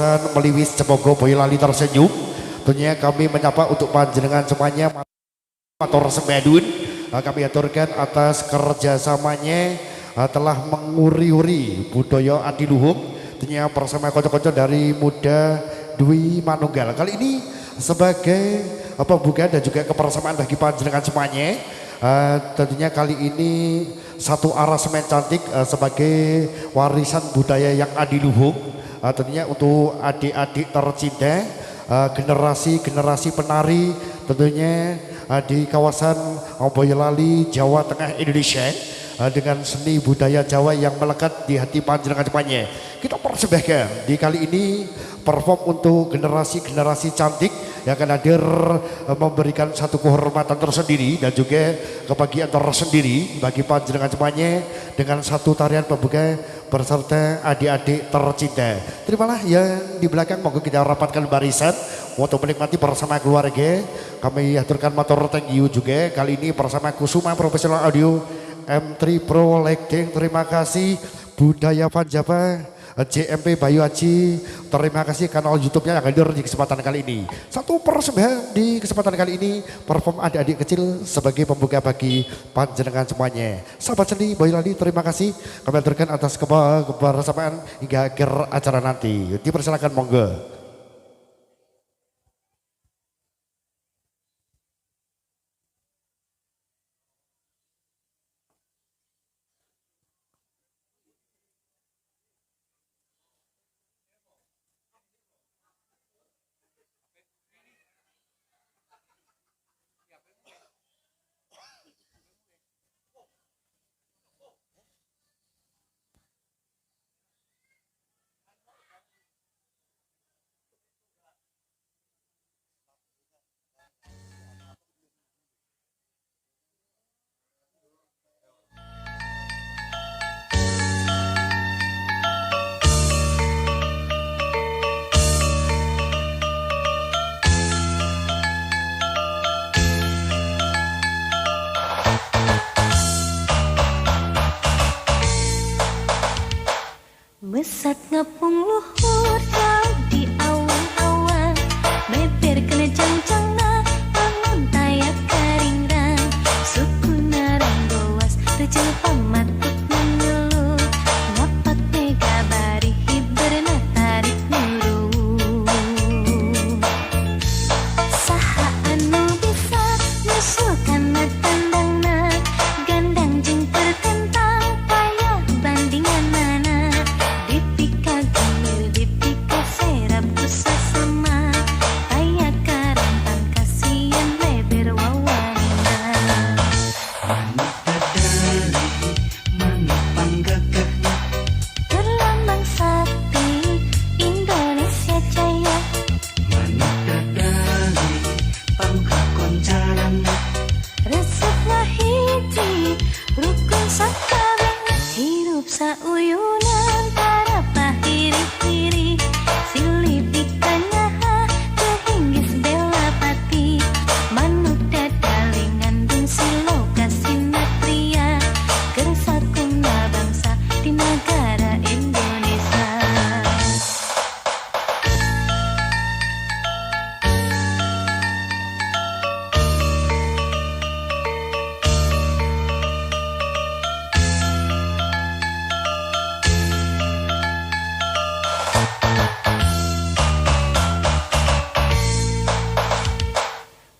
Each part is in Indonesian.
kawasan Meliwis Cepogo Boyolali tersenyum. Tentunya kami menyapa untuk panjenengan semuanya matur sembadun. Kami aturkan atas kerjasamanya telah menguri-uri budaya adiluhung. Tentunya bersama kocok-kocok dari Muda Dwi Manunggal. Kali ini sebagai pembukaan dan juga kebersamaan bagi panjenengan semuanya. Tentunya kali ini satu arasemen cantik sebagai warisan budaya yang adiluhung. Tentunya untuk adik-adik tercinta, generasi-generasi penari tentunya di kawasan Boyolali, Jawa Tengah, Indonesia, dengan seni budaya Jawa yang melekat di hati panjenengan semuanya. Kita persembahkan di kali ini perform untuk generasi-generasi cantik yang akan hadir memberikan satu kehormatan tersendiri dan juga kebahagiaan tersendiri bagi panjenengan semuanya dengan satu tarian pembuka berserta adik-adik tercinta. Terimalah yang di belakang, monggo kita rapatkan barisan untuk menikmati bersama keluarga. Kami aturkan motor thank you juga kali ini bersama Kusuma Profesional Audio M3 Pro Lighting. Terima kasih Budaya Panjapa, JMP Bayu Haji, terima kasih kanal YouTube-nya yang hadir di kesempatan kali ini. Satu persembahan di kesempatan kali ini perform adik-adik kecil sebagai pembuka bagi panjenengan semuanya. Sahabat seni Boyolali, terima kasih kami aturkan atas kebersamaan hingga akhir acara nanti. Dipersilakan monggo. Mesat ngapung luhur jauh di awan-awan, meper kena jang-jangna bangun tayak karingrang, suku narang doas rejel pamatut mengeluh, ngapak mega bari hiberna tarik nuru. Saha anu bisa nyusulkan tandangna, gandang jeng pertentang payah bandingan mana. Dipika gemil, dipika serap kusah sama, kayak karampan kasihan leber wawanina. Manuk dadari, manuk panggagak, Berlambang sakti Indonesia Jaya. manuk dadari, pangka koncaran, Resepna hiji, rukun sakabeh, hirup sauyunan para pahiri-hiri, silih pikanyaha kehinggis bela pati, manuk dadali ngandung siloka sinatria, kersakuna bangsa di negara Indonesia.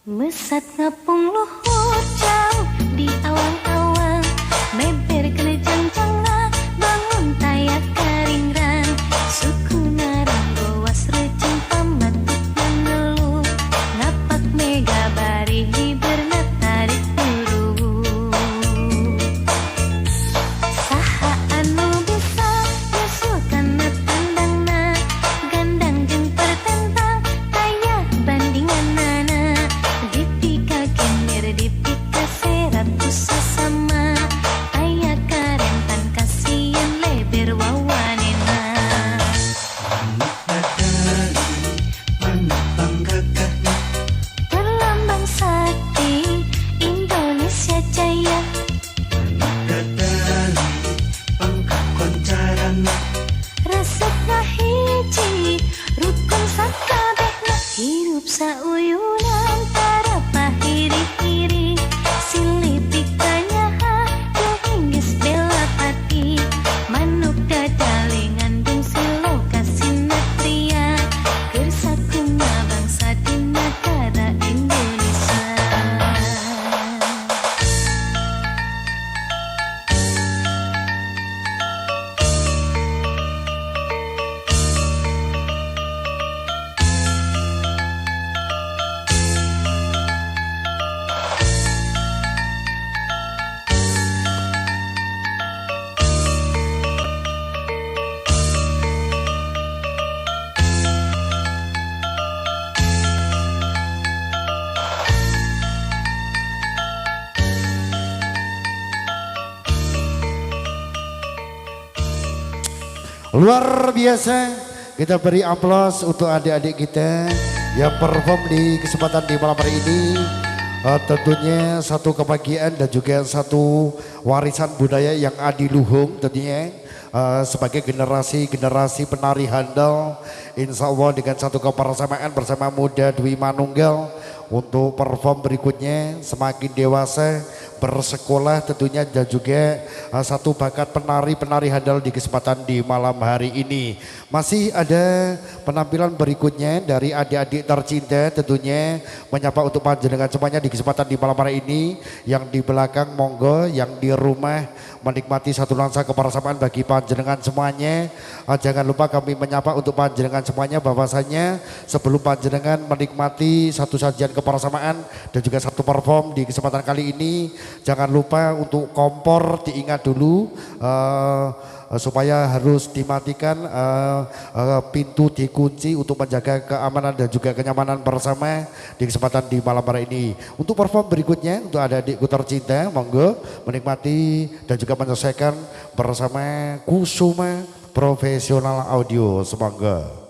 Mesat ngapung luhur jauh di awang-awang, meber kena jang-jangna bangun tayak karingrang, suku narang gowas rejeng pamatut mengeluh, ngapak mega bari hiberna tarik buru. Saha anu bisa nyusulkan tandangna, gandang jeng pertentang kayak bandingan nana. Dipika Luar biasa, kita beri aplaus untuk adik-adik kita yang perform di kesempatan di malam hari ini. Tentunya satu kebahagiaan dan juga satu warisan budaya yang adiluhung tentunya. Sebagai generasi penari handal, insya Allah dengan satu kebersamaan bersama Muda Dwi Manunggal untuk perform berikutnya semakin dewasa bersekolah tentunya dan juga satu bakat penari handal di kesempatan di malam hari ini. Masih ada penampilan berikutnya dari adik-adik tercinta tentunya menyapa untuk panjenengan semuanya di kesempatan di malam hari ini. Yang di belakang monggo, yang di rumah menikmati satu nuansa kebersamaan bagi panjenengan semuanya. Jangan lupa kami menyapa untuk panjenengan semuanya bahwasanya sebelum panjenengan menikmati satu sajian kebersamaan dan juga satu perform di kesempatan kali ini, jangan lupa untuk kompor diingat dulu supaya harus dimatikan, pintu dikunci untuk menjaga keamanan dan juga kenyamanan bersama di kesempatan di malam hari ini. Untuk perform berikutnya untuk adik-adikku tercinta, monggo menikmati dan juga menyelesaikan bersama Kusuma Profesional Audio. Semoga.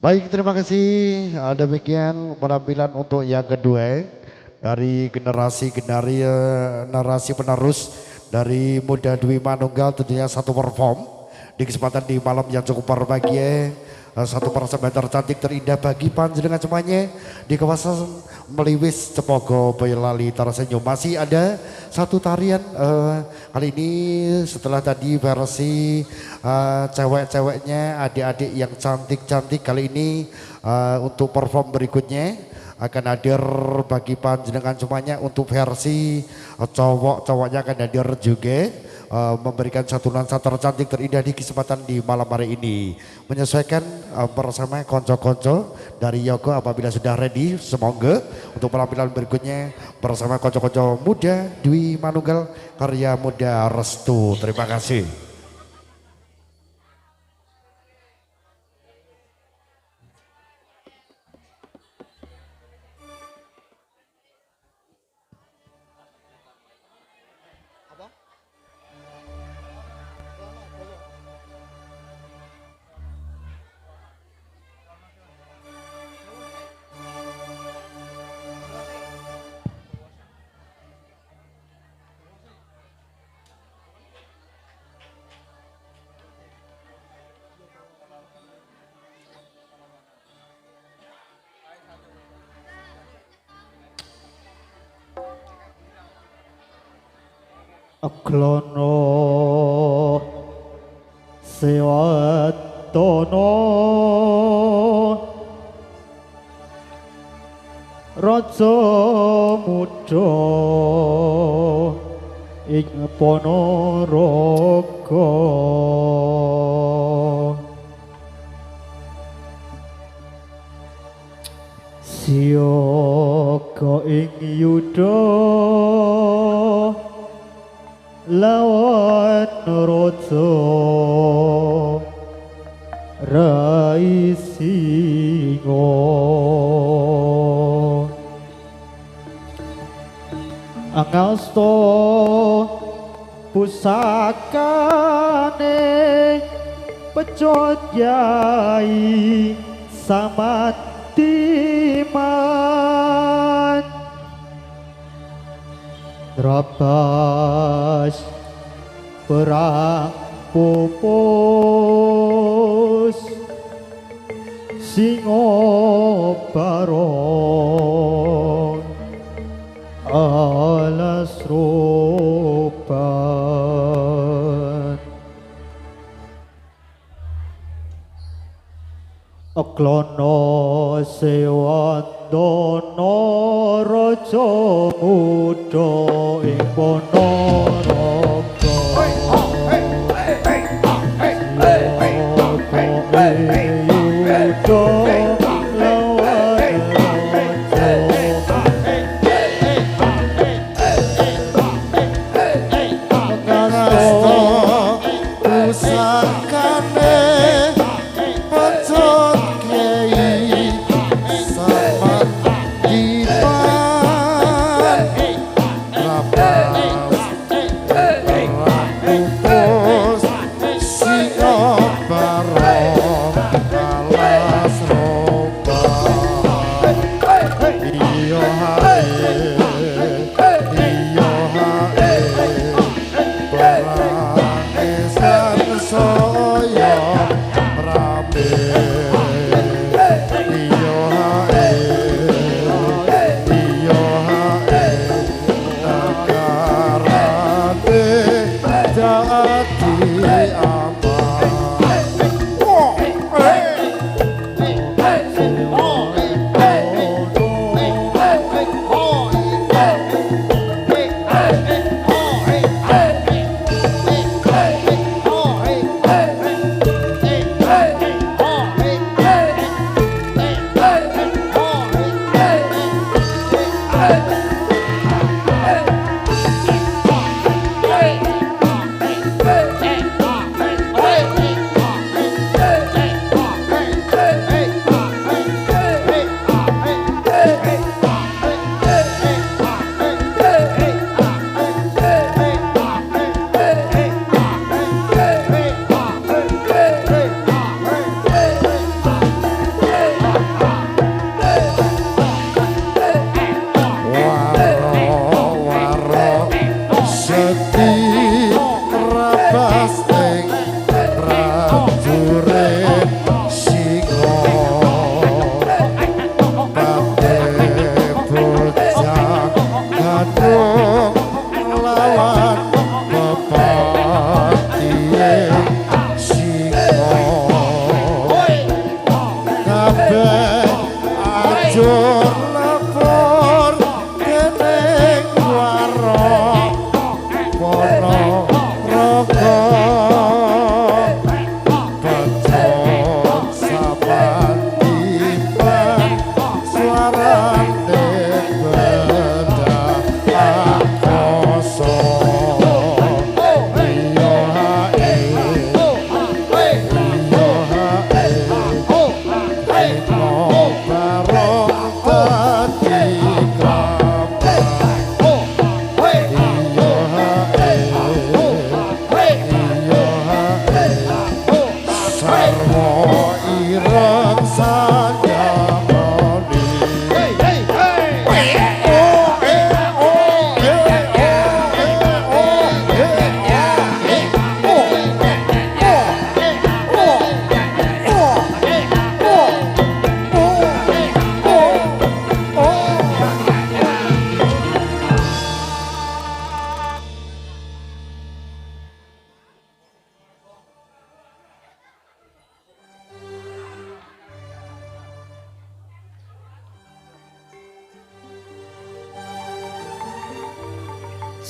Baik, terima kasih. Demikian penampilan untuk yang kedua dari narasi penerus dari Muda Dwi Manunggal, tentunya satu perform di kesempatan di malam yang cukup berbahagia. Satu persembahan tercantik terindah bagi panjenengan semuanya di kawasan Meliwis Cepogo Boyolali tersenyum. Masih ada satu tarian kali ini setelah tadi versi cewek-ceweknya, adik-adik yang cantik-cantik, kali ini untuk perform berikutnya akan hadir bagi panjenengan semuanya untuk versi cowok-cowoknya akan hadir juga. Memberikan satu nuansa tercantik terindah di kesempatan di malam hari ini, menyesuaikan bersama konco-konco dari Yogo. Apabila sudah ready, semoga untuk penampilan berikutnya bersama konco-konco Muda Dwi Manunggal karya Muda Restu. Terima kasih. Aklono sewatono raja muda ing Ponorogo siyaga ing yuda lawan raja Rai Singo angasta pusakane pecut yai samantiman Rabas perang pupus singo baron alas roban Aklono sewandono raja muda ing Ponorogo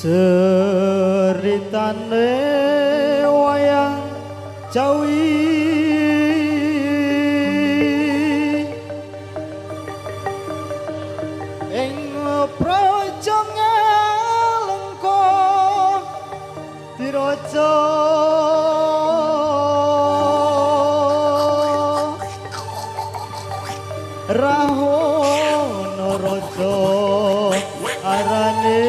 ceritane wayang Jawi ing praja ngalengka diraja Rahwana raja arane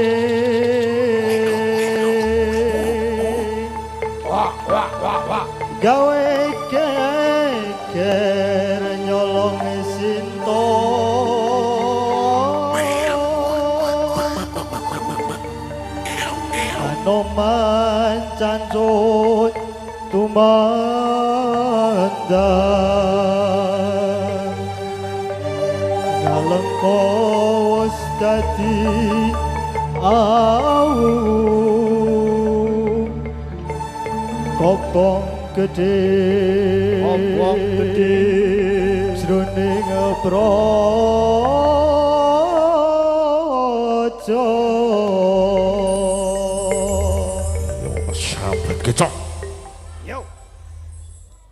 gawe keker nyolong sinto anoman cancut tumandang ngalengka wis dadi awu kopong gede jroning praja Sahabat kecok.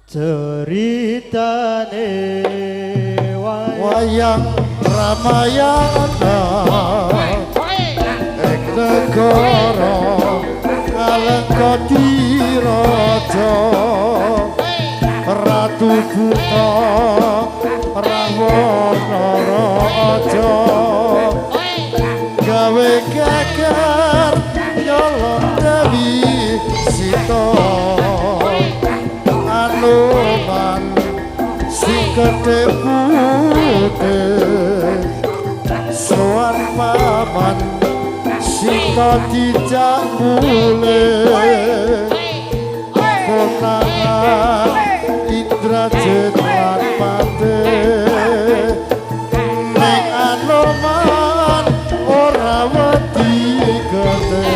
ceritane Wayang Ramayana ing negara Alengka diraja Ratu Buta Rahwana raja gawe geger nyolong Dewi Sita Anoman sing gedhe putih sowan paman Sita dijak mulih konangan Indrajit lan Patih ning Anoman ora wedi gedhe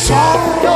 Sorry.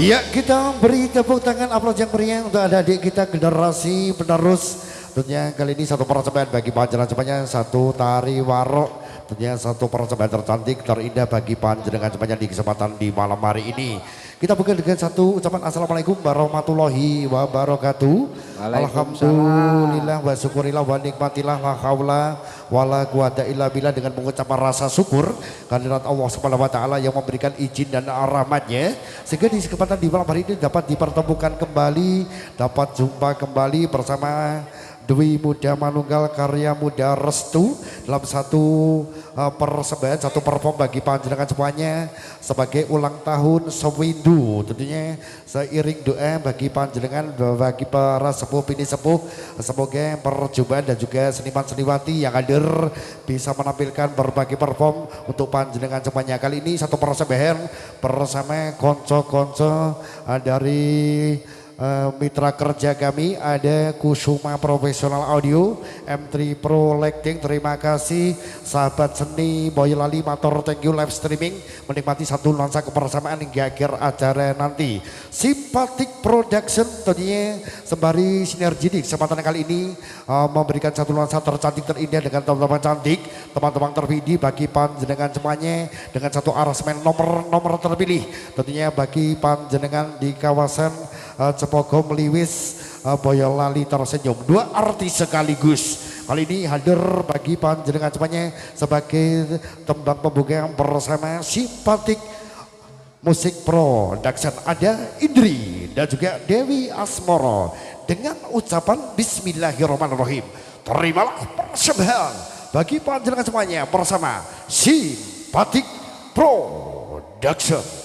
Ya, kita beri tepuk tangan aplaus yang meriah untuk adik-adik kita generasi penerus. Tentunya kali ini satu persembahan bagi panjenengan semuanya, satu tari warok. Tentunya satu persembahan tercantik, terindah bagi panjenengan semuanya di kesempatan di malam hari ini. Kita buka dengan satu ucapan assalamualaikum warahmatullahi wabarakatuh. Alhamdulillah wa syukurillah wa nikmatillah la haula wala quwata illa billah, dengan mengucapkan rasa syukur kehadirat Allah Subhanahu wa taala yang memberikan izin dan rahmatnya sehingga di kesempatan di malam hari ini dapat dipertemukan kembali, dapat jumpa kembali bersama Dwi Muda Manunggal Karya Muda Restu dalam satu persembahan, satu perform bagi panjenengan semuanya sebagai ulang tahun sewindu. Tentunya seiring doa bagi panjenengan, bagi para sepuh bini sepuh, semoga perjumpaan dan juga seniman-seniwati yang hadir bisa menampilkan berbagai perform untuk panjenengan semuanya. Kali ini satu persembahan bersama konco-konco dari mitra kerja kami, ada Kusuma Profesional Audio, M3 Pro Lighting. Terima kasih sahabat seni Boyolali, matur thank you live streaming, menikmati satu nuansa kebersamaan hingga akhir acara nanti. Simpatik Production tentunya sembari sinergi di kesempatan kali ini memberikan satu nuansa tercantik terindah dengan teman-teman cantik, teman-teman terpilih bagi panjenengan semuanya dengan satu aransemen nomor terpilih tentunya bagi panjenengan di kawasan Cepogo Meliwis Boyolali tersenyum. Dua artis sekaligus kali ini hadir bagi panjenengan semuanya sebagai tembang pembuka bersama Simpatik Musik Production. Ada Indri dan juga Dewi Asmoro dengan ucapan Bismillahirrahmanirrahim. Terimalah persembahan bagi panjenengan semuanya bersama Simpatik Production.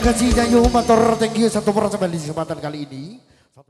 kasih Nyayu Mator, thank you satu persen di kesempatan kali ini.